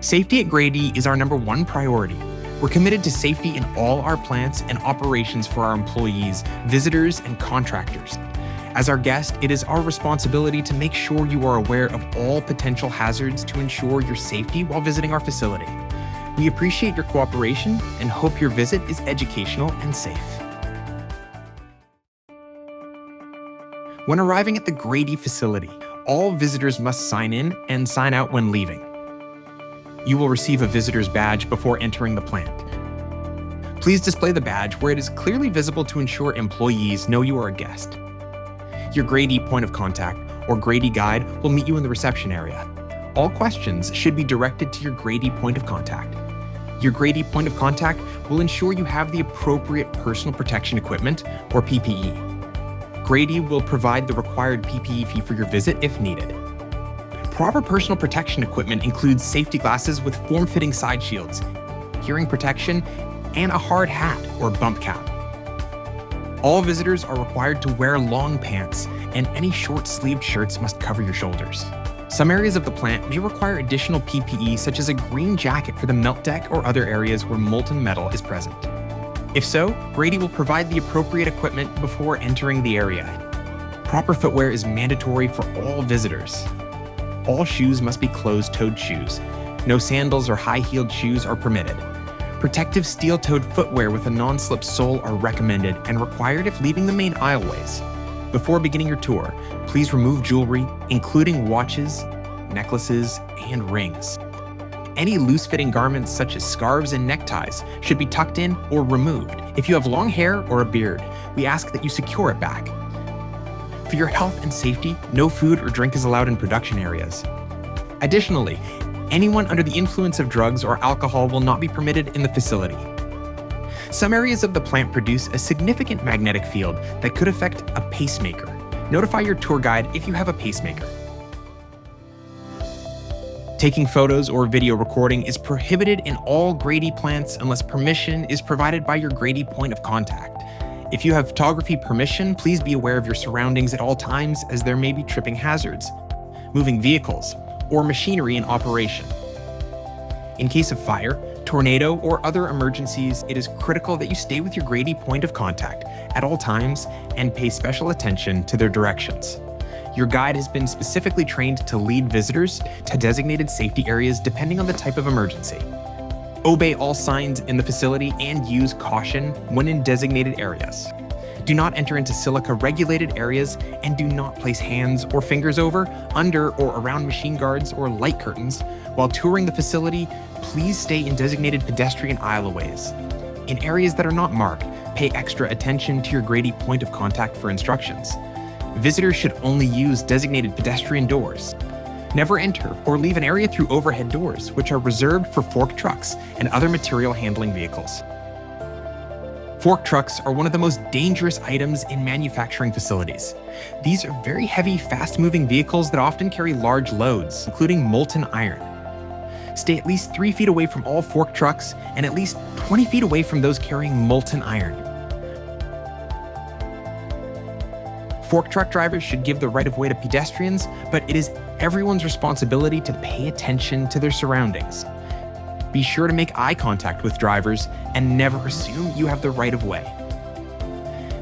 Safety at Grede is our #1 priority. We're committed to safety in all our plants and operations for our employees, visitors, and contractors. As our guest, it is our responsibility to make sure you are aware of all potential hazards to ensure your safety while visiting our facility. We appreciate your cooperation and hope your visit is educational and safe. When arriving at the Grede facility, all visitors must sign in and sign out when leaving. You will receive a visitor's badge before entering the plant. Please display the badge where it is clearly visible to ensure employees know you are a guest. Your Grede point of contact, or Grede guide, will meet you in the reception area. All questions should be directed to your Grede point of contact. Your Grede point of contact will ensure you have the appropriate personal protection equipment, or PPE. Grede will provide the required PPE fee for your visit if needed. Proper personal protection equipment includes safety glasses with form-fitting side shields, hearing protection, and a hard hat or bump cap. All visitors are required to wear long pants, and any short-sleeved shirts must cover your shoulders. Some areas of the plant may require additional PPE, such as a green jacket for the melt deck or other areas where molten metal is present. If so, Grede will provide the appropriate equipment before entering the area. Proper footwear is mandatory for all visitors. All shoes must be closed-toed shoes. No sandals or high-heeled shoes are permitted. Protective steel-toed footwear with a non-slip sole are recommended and required if leaving the main aisleways. Before beginning your tour, please remove jewelry, including watches, necklaces, and rings. Any loose-fitting garments such as scarves and neckties should be tucked in or removed. If you have long hair or a beard, we ask that you secure it back. For your health and safety, no food or drink is allowed in production areas. Additionally, anyone under the influence of drugs or alcohol will not be permitted in the facility. Some areas of the plant produce a significant magnetic field that could affect a pacemaker. Notify your tour guide if you have a pacemaker. Taking photos or video recording is prohibited in all Grede plants unless permission is provided by your Grede point of contact. If you have photography permission, please be aware of your surroundings at all times, as there may be tripping hazards, moving vehicles, or machinery in operation. In case of fire, tornado, or other emergencies, it is critical that you stay with your Grede point of contact at all times and pay special attention to their directions. Your guide has been specifically trained to lead visitors to designated safety areas depending on the type of emergency. Obey all signs in the facility and use caution when in designated areas. Do not enter into silica-regulated areas and do not place hands or fingers over, under, or around machine guards or light curtains. While touring the facility, please stay in designated pedestrian aisleways. In areas that are not marked, pay extra attention to your Grede point of contact for instructions. Visitors should only use designated pedestrian doors. Never enter or leave an area through overhead doors, which are reserved for fork trucks and other material handling vehicles. Fork trucks are one of the most dangerous items in manufacturing facilities. These are very heavy, fast-moving vehicles that often carry large loads, including molten iron. Stay at least 3 feet away from all fork trucks and at least 20 feet away from those carrying molten iron. Fork truck drivers should give the right of way to pedestrians, but it is everyone's responsibility to pay attention to their surroundings. Be sure to make eye contact with drivers and never assume you have the right of way.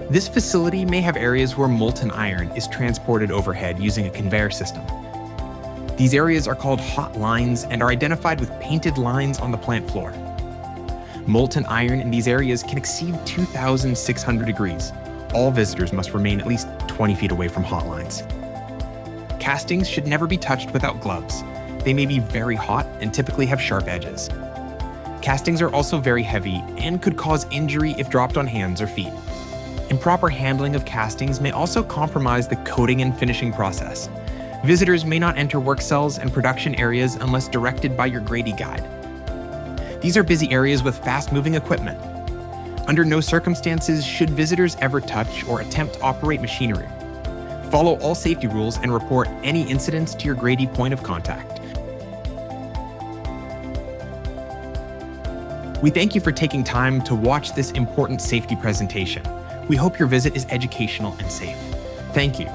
This facility may have areas where molten iron is transported overhead using a conveyor system. These areas are called hot lines and are identified with painted lines on the plant floor. Molten iron in these areas can exceed 2,600 degrees. All visitors must remain at least 20 feet away from hot lines. Castings should never be touched without gloves. They may be very hot and typically have sharp edges. Castings are also very heavy and could cause injury if dropped on hands or feet. Improper handling of castings may also compromise the coating and finishing process. Visitors may not enter work cells and production areas unless directed by your Grede guide. These are busy areas with fast-moving equipment. Under no circumstances should visitors ever touch or attempt to operate machinery. Follow all safety rules and report any incidents to your Grede point of contact. We thank you for taking time to watch this important safety presentation. We hope your visit is educational and safe. Thank you.